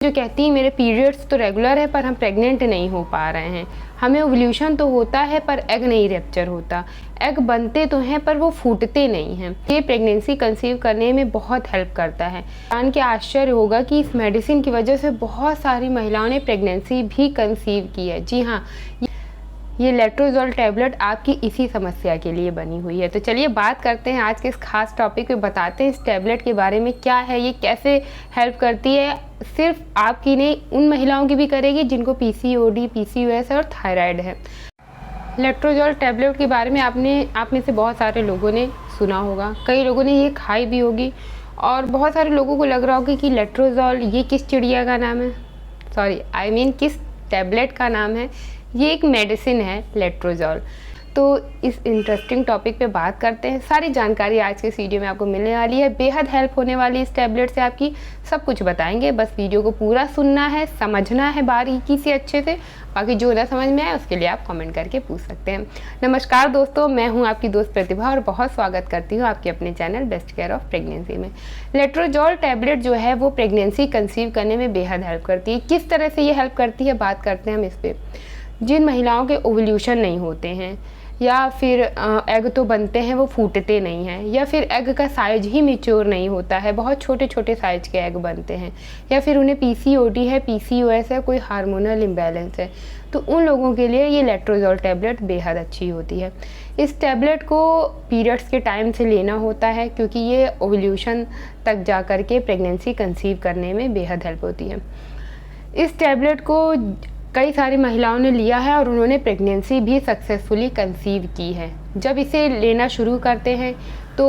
जो कहती हैं मेरे पीरियड्स तो रेगुलर है पर हम प्रेग्नेंट नहीं हो पा रहे हैं, हमें ओव्यूलेशन तो होता है पर एग नहीं रैप्चर होता, एग बनते तो हैं पर वो फूटते नहीं हैं। ये प्रेगनेंसी कंसीव करने में बहुत हेल्प करता है। जान के आश्चर्य होगा कि इस मेडिसिन की वजह से बहुत सारी महिलाओं ने प्रेगनेंसी भी कंसीव की है। जी हाँ, ये लेट्रोजोल टैबलेट आपकी इसी समस्या के लिए बनी हुई है। तो चलिए बात करते हैं आज के इस खास टॉपिक पे, बताते हैं इस टैबलेट के बारे में क्या है, ये कैसे हेल्प करती है। सिर्फ आपकी नहीं, उन महिलाओं की भी करेगी जिनको पीसीओडी, पीसीओएस और थायराइड है। लेट्रोजोल टैबलेट के बारे में आप में से बहुत सारे लोगों ने सुना होगा, कई लोगों ने ये खाई भी होगी और बहुत सारे लोगों को लग रहा होगा कि लेट्रोजोल ये किस चिड़िया का नाम है, किस टैबलेट का नाम है। ये एक मेडिसिन है लेट्रोजोल। तो इस इंटरेस्टिंग टॉपिक पे बात करते हैं। सारी जानकारी आज के इस वीडियो में आपको मिलने वाली है, बेहद हेल्प होने वाली इस टैबलेट से आपकी, सब कुछ बताएंगे। बस वीडियो को पूरा सुनना है, समझना है बारीकी से अच्छे से। बाकी जो ना समझ में आए उसके लिए आप कमेंट करके पूछ सकते हैं। नमस्कार दोस्तों, मैं हूं आपकी दोस्त प्रतिभा और बहुत स्वागत करती हूं आपके अपने channel best care of pregnancy में। लेट्रोजोल टैबलेट जो है वो प्रेगनेंसी कंसीव करने में बेहद हेल्प करती है। किस तरह से ये हेल्प करती है बात करते हैं हम इस पर। जिन महिलाओं के ओव्यूलेशन नहीं होते हैं या फिर एग तो बनते हैं वो फूटते नहीं हैं, या फिर एग का साइज ही मैच्योर नहीं होता है, बहुत छोटे छोटे साइज के एग बनते हैं, या फिर उन्हें पीसीओडी है, पीसीओएस है, कोई हार्मोनल इम्बैलेंस है, तो उन लोगों के लिए ये लेट्रोजोल टैबलेट बेहद अच्छी होती है। इस टैबलेट को पीरियड्स के टाइम से लेना होता है क्योंकि ये ओव्यूलेशन तक जा कर के प्रेगनेंसी कंसीव करने में बेहद हेल्प होती है। इस टैबलेट को कई सारी महिलाओं ने लिया है और उन्होंने प्रेगनेंसी भी सक्सेसफुली कंसीव की है। जब इसे लेना शुरू करते हैं तो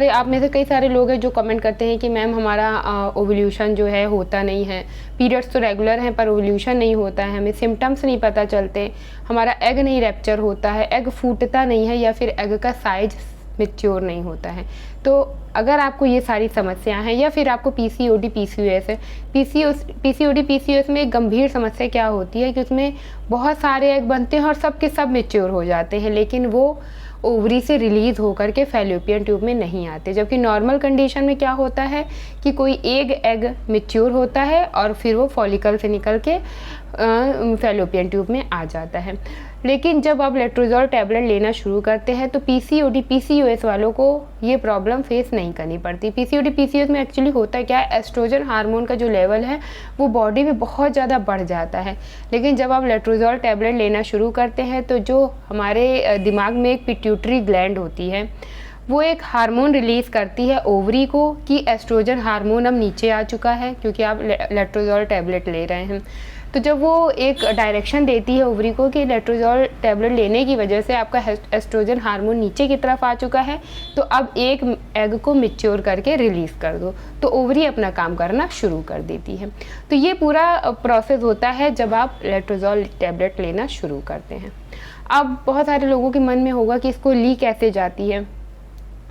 आप में से कई सारे लोग हैं जो कमेंट करते हैं कि मैम हमारा ओव्यूलेशन जो है होता नहीं है, पीरियड्स तो रेगुलर हैं पर ओव्यूलेशन नहीं होता है, हमें सिम्टम्स नहीं पता चलते, हमारा एग नहीं रैप्चर होता है, एग फूटता नहीं है, या फिर एग का साइज मैच्योर नहीं होता है। तो अगर आपको ये सारी समस्याएं हैं या फिर आपको पीसीओडी, पीसीओएस है, पीसीओडी, पीसीओएस में एक गंभीर समस्या क्या होती है कि उसमें बहुत सारे एग बनते हैं और सब के सब मैच्योर हो जाते हैं, लेकिन वो ओवरी से रिलीज़ होकर के फैलोपियन ट्यूब में नहीं आते। जबकि नॉर्मल कंडीशन में क्या होता है कि कोई एक एग मैच्योर होता है और फिर वो फॉलिकल से निकल के फैलोपियन ट्यूब में आ जाता है। लेकिन जब आप लेट्रोजोल टैबलेट लेना शुरू करते हैं तो पीसीओडी, पीसीओएस वालों को ये प्रॉब्लम फेस नहीं करनी पड़ती। पीसीओडी, पीसीओएस में एक्चुअली होता क्या है, एस्ट्रोजन हार्मोन का जो लेवल है वो बॉडी में बहुत ज़्यादा बढ़ जाता है। लेकिन जब आप लेट्रोजोल टैबलेट लेना शुरू करते हैं तो जो हमारे दिमाग में एक पिट्यूटरी ग्लैंड होती है वो एक हार्मोन रिलीज़ करती है ओवरी को कि एस्ट्रोजन हार्मोन अब नीचे आ चुका है क्योंकि आप लेट्रोजोल टैबलेट ले रहे हैं। तो जब वो एक डायरेक्शन देती है ओवरी को कि लेट्रोजोल टैबलेट लेने की वजह से आपका एस्ट्रोजन हार्मोन नीचे की तरफ आ चुका है, तो अब एक एग को मैच्योर करके रिलीज़ कर दो, तो ओवरी अपना काम करना शुरू कर देती है। तो ये पूरा प्रोसेस होता है जब आप लेट्रोजोल टैबलेट लेना शुरू करते हैं। अब बहुत सारे लोगों के मन में होगा कि इसको ली कैसे जाती है।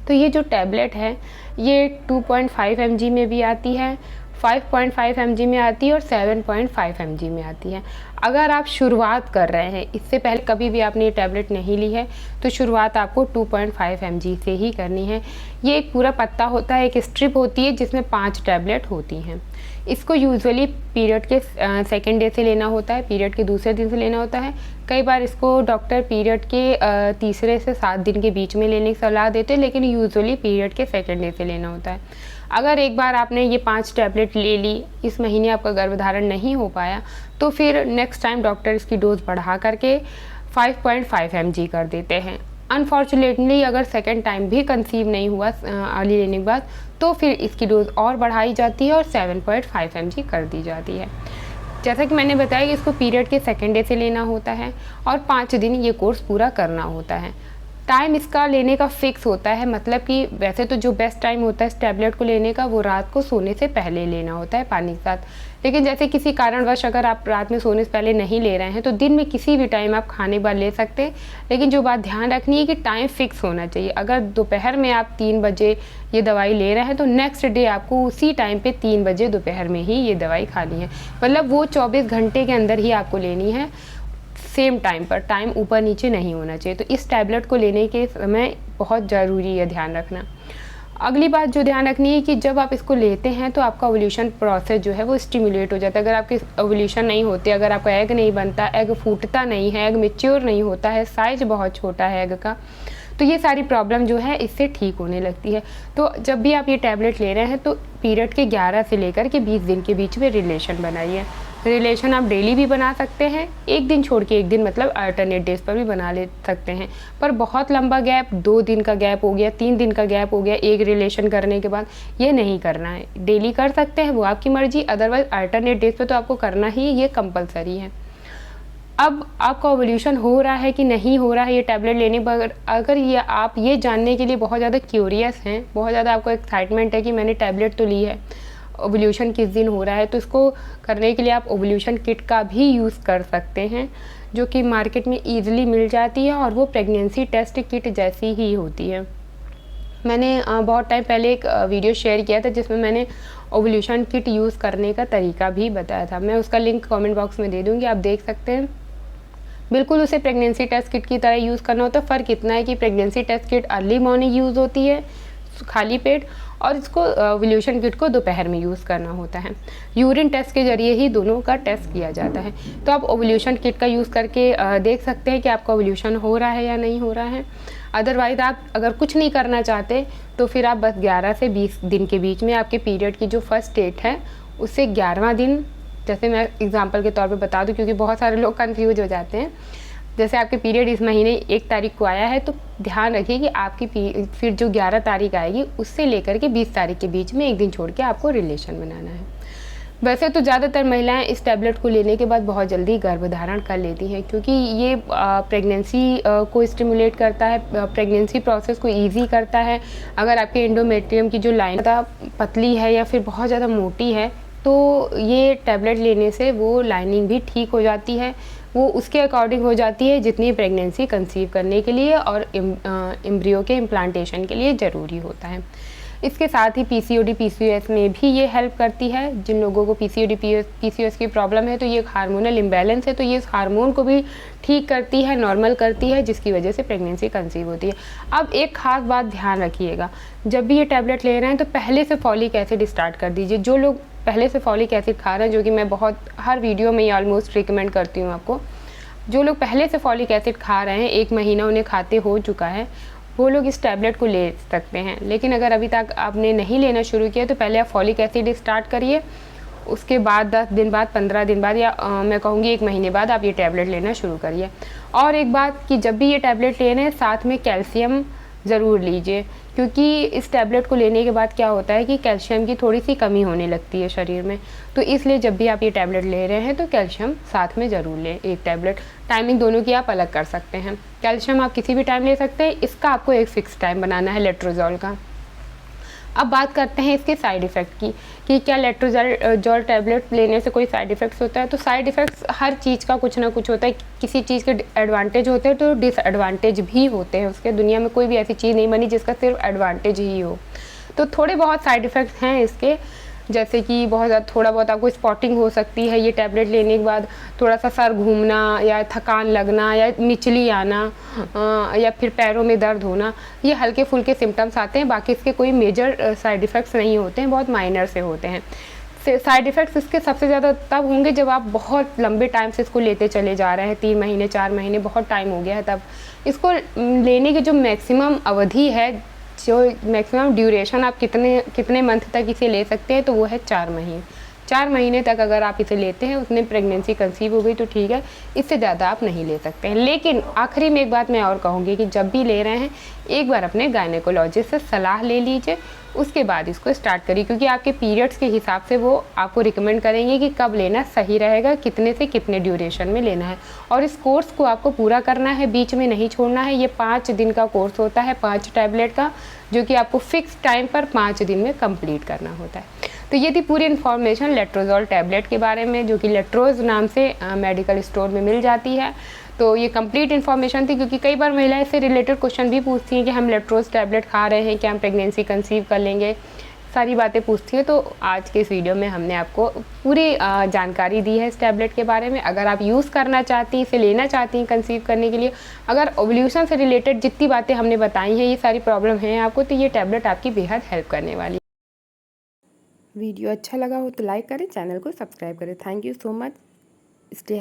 तो ये जो टैबलेट है ये 2.5 mg में भी आती है, 5.5 mg में आती है और 7.5 mg में आती है। अगर आप शुरुआत कर रहे हैं, इससे पहले कभी भी आपने ये टैबलेट नहीं ली है, तो शुरुआत आपको 2.5 mg से ही करनी है। ये एक पूरा पत्ता होता है, एक स्ट्रिप होती है जिसमें 5 टैबलेट होती हैं। इसको यूजुअली पीरियड के सेकेंड डे से लेना होता है, पीरियड के दूसरे दिन से लेना होता है। कई बार इसको डॉक्टर पीरियड के तीसरे से 7 दिन के बीच में लेने की सलाह देते हैं, लेकिन यूजुअली पीरियड के सेकेंड डे से लेना होता है। अगर एक बार आपने ये 5 टैबलेट ले ली, इस महीने आपका गर्भधारण नहीं हो पाया, तो फिर नेक्स्ट टाइम डॉक्टर इसकी डोज बढ़ा करके 5.5 mg कर देते हैं। अनफॉर्चुनेटली अगर सेकेंड टाइम भी कंसीव नहीं हुआ अर्ली लेने के बाद, तो फिर इसकी डोज और बढ़ाई जाती है और 7.5 mg कर दी जाती है। जैसा कि मैंने बताया कि इसको पीरियड के सेकेंड डे से लेना होता है और 5 दिन ये कोर्स पूरा करना होता है। टाइम इसका लेने का फिक्स होता है, मतलब कि वैसे तो जो बेस्ट टाइम होता है इस टैबलेट को लेने का वो रात को सोने से पहले लेना होता है पानी के साथ। लेकिन जैसे किसी कारणवश अगर आप रात में सोने से पहले नहीं ले रहे हैं तो दिन में किसी भी टाइम आप खाने के बाद ले सकते हैं। लेकिन जो बात ध्यान रखनी है कि टाइम फिक्स होना चाहिए। अगर दोपहर में आप 3 बजे ये दवाई ले रहे हैं तो नेक्स्ट डे आपको उसी टाइम पे 3 बजे दोपहर में ही ये दवाई खानी है, मतलब वो 24 घंटे के अंदर ही आपको लेनी है, सेम टाइम पर, टाइम ऊपर नीचे नहीं होना चाहिए। तो इस टैबलेट को लेने के समय बहुत ज़रूरी है ध्यान रखना। अगली बात जो ध्यान रखनी है कि जब आप इसको लेते हैं तो आपका ओव्यूलेशन प्रोसेस जो है वो स्टिमुलेट हो जाता है। अगर आपके ओव्यूलेशन नहीं होते, अगर आपका एग नहीं बनता, एग फूटता नहीं है, एग मैच्योर नहीं होता है, साइज बहुत छोटा है एग का, तो ये सारी प्रॉब्लम जो है इससे ठीक होने लगती है। तो जब भी आप ये टैबलेट ले रहे हैं तो पीरियड के 11 से लेकर के 20 दिन के बीच में रिलेशन बनाइए। रिलेशन आप डेली भी बना सकते हैं, एक दिन छोड़ के एक दिन, मतलब अल्टरनेट डेज पर भी बना ले सकते हैं। पर बहुत लंबा गैप, 2 दिन का गैप हो गया, 3 दिन का गैप हो गया एक रिलेशन करने के बाद, ये नहीं करना है। डेली कर सकते हैं वो आपकी मर्जी, अदरवाइज अल्टरनेट डेज पर तो आपको करना ही ये कंपलसरी है। अब आपका ओव्यूलेशन हो रहा है कि नहीं हो रहा है ये टैबलेट लेने पर, अगर ये आप ये जानने के लिए बहुत ज़्यादा क्यूरियस हैं, बहुत ज़्यादा आपको एक्साइटमेंट है कि मैंने टैबलेट तो ली है, ओव्यूलेशन किस दिन हो रहा है, तो इसको करने के लिए आप ओव्यूलेशन किट का भी यूज़ कर सकते हैं, जो कि मार्केट में ईजिली मिल जाती है और वो प्रेगनेंसी टेस्ट किट जैसी ही होती है। मैंने बहुत टाइम पहले एक वीडियो शेयर किया था जिसमें मैंने ओव्यूलेशन किट यूज़ करने का तरीका भी बताया था, मैं उसका लिंक कमेंट बॉक्स में दे दूँगी, आप देख सकते हैं। बिल्कुल उसे प्रेगनेंसी टेस्ट किट की तरह यूज़ करना होता है। फ़र्क इतना है कि pregnancy test kit early morning use होती है खाली पेट, और इसको ओव्यूलेशन किट को दोपहर में यूज़ करना होता है। यूरिन टेस्ट के जरिए ही दोनों का टेस्ट किया जाता है। तो आप ओव्यूलेशन किट का यूज़ करके देख सकते हैं कि आपका ओव्यूलेशन हो रहा है या नहीं हो रहा है। अदरवाइज़ आप अगर कुछ नहीं करना चाहते तो फिर आप बस 11 से 20 दिन के बीच में आपके पीरियड की जो फर्स्ट डेट है उससे 11वां दिन, जैसे मैं एग्जांपल के तौर पे बता दूं क्योंकि बहुत सारे लोग कंफ्यूज हो जाते हैं, जैसे आपके पीरियड इस महीने 1 तारीख को आया है तो ध्यान रखिए कि आपकी फिर जो 11 तारीख आएगी उससे लेकर के 20 तारीख के बीच में एक दिन छोड़ के आपको रिलेशन बनाना है। वैसे तो ज़्यादातर महिलाएं इस टैबलेट को लेने के बाद बहुत जल्दी गर्भधारण कर लेती हैं, क्योंकि ये प्रेगनेंसी को स्टिमुलेट करता है, प्रेगनेंसी प्रोसेस को ईजी करता है। अगर आपके एंडोमेट्रियम की जो लाइन पतली है या फिर बहुत ज़्यादा मोटी है तो ये टैबलेट लेने से वो लाइनिंग भी ठीक हो जाती है, वो उसके अकॉर्डिंग हो जाती है जितनी प्रेगनेंसी कंसीव करने के लिए और एम्ब्रियो के इम्प्लांटेशन के लिए ज़रूरी होता है। इसके साथ ही पीसीओडी पीसीओएस में भी ये हेल्प करती है। जिन लोगों को पीसीओडी पीसीओएस की प्रॉब्लम है तो ये एक हार्मोनल इम्बैलेंस है, तो ये इस हार्मोन को भी ठीक करती है, नॉर्मल करती है, जिसकी वजह से प्रेगनेंसी कंसीव होती है। अब एक खास बात ध्यान रखिएगा, जब भी ये टैबलेट ले रहे हैं तो पहले से फॉलिक एसिड स्टार्ट कर दीजिए। जो लोग पहले से फॉलिक एसिड खा रहे हैं, जो कि मैं बहुत हर वीडियो में ऑलमोस्ट रिकमेंड करती हूँ आपको, जो लोग पहले से फॉलिक एसिड खा रहे हैं, 1 महीना उन्हें खाते हो चुका है, वो लोग इस टैबलेट को ले सकते हैं। लेकिन अगर अभी तक आपने नहीं लेना शुरू किया तो पहले आप फॉलिक एसिड स्टार्ट करिए, उसके बाद 10 दिन बाद, 15 दिन बाद, या मैं कहूँगी 1 महीने बाद आप ये टैबलेट लेना शुरू करिए। और एक बात कि जब भी ये टैबलेट ले रहे हैं साथ में कैल्शियम ज़रूर लीजिए, क्योंकि इस टैबलेट को लेने के बाद क्या होता है कि कैल्शियम की थोड़ी सी कमी होने लगती है शरीर में, तो इसलिए जब भी आप ये टैबलेट ले रहे हैं तो कैल्शियम साथ में ज़रूर लें। एक टैबलेट, टाइमिंग दोनों की आप अलग कर सकते हैं। कैल्शियम आप किसी भी टाइम ले सकते हैं, इसका आपको एक फ़िक्स टाइम बनाना है लेट्रोजोल का। अब बात करते हैं इसके साइड इफ़ेक्ट की कि क्या लेट्रोजोल टैबलेट लेने से कोई साइड इफ़ेक्ट्स होता है। तो साइड इफ़ेक्ट्स हर चीज़ का कुछ ना कुछ होता है, किसी चीज़ के एडवांटेज होते हैं तो डिसएडवांटेज भी होते हैं। उसके दुनिया में कोई भी ऐसी चीज़ नहीं बनी जिसका सिर्फ एडवांटेज ही हो। तो थोड़े बहुत साइड इफ़ेक्ट्स हैं इसके, जैसे कि थोड़ा बहुत आपको स्पॉटिंग हो सकती है ये टैबलेट लेने के बाद, थोड़ा सा सर घूमना या थकान लगना या मिचली आना या फिर पैरों में दर्द होना, ये हल्के फुल्के सिम्टम्स आते हैं। बाकी इसके कोई मेजर साइड इफ़ेक्ट्स नहीं होते हैं, बहुत माइनर से होते हैं। साइड इफ़ेक्ट्स इसके सबसे ज़्यादा तब होंगे जब आप बहुत लंबे टाइम से इसको लेते चले जा रहे हैं, 3 महीने 4 महीने बहुत टाइम हो गया है, तब इसको लेने की जो मैक्सिमम अवधि है, जो मैक्सिमम ड्यूरेशन आप कितने मंथ तक इसे ले सकते हैं, तो वो है 4 महीने। 4 महीने तक अगर आप इसे लेते हैं, उसमें प्रेगनेंसी कंसीव हो गई तो ठीक है, इससे ज़्यादा आप नहीं ले सकते हैं। लेकिन आखिरी में एक बात मैं और कहूँगी कि जब भी ले रहे हैं एक बार अपने गायनेकोलॉजिस्ट से सलाह ले लीजिए, उसके बाद इसको स्टार्ट करिए, क्योंकि आपके पीरियड्स के हिसाब से वो आपको रिकमेंड करेंगे कि कब लेना सही रहेगा, कितने से कितने ड्यूरेशन में लेना है। और इस कोर्स को आपको पूरा करना है, बीच में नहीं छोड़ना है। ये 5 दिन का कोर्स होता है, 5 टैबलेट का, जो कि आपको फिक्स टाइम पर 5 दिन में कंप्लीट करना होता है। तो ये थी पूरी इन्फॉर्मेशन लेट्रोजोल टैबलेट के बारे में, जो कि लेट्रोज नाम से मेडिकल स्टोर में मिल जाती है। तो ये कंप्लीट इन्फॉर्मेशन थी, क्योंकि कई बार महिलाएं इससे रिलेटेड क्वेश्चन भी पूछती हैं कि हम लेट्रोज टैबलेट खा रहे हैं, क्या हम प्रेगनेंसी कंसीव कर लेंगे। सारी बातें पूछती हैं। तो आज के इस वीडियो में हमने आपको पूरी जानकारी दी है इस टैबलेट के बारे में। अगर आप यूज़ करना चाहती हैं, इसे लेना चाहती हैं कंसीव करने के लिए, अगर ओव्यूलेशन से रिलेटेड जितनी बातें हमने बताई हैं, ये सारी प्रॉब्लम हैं आपको, तो ये टैबलेट आपकी बेहद हेल्प करने वाली है। वीडियो अच्छा लगा हो तो लाइक करें, चैनल को सब्सक्राइब करें। Thank you so much. Stay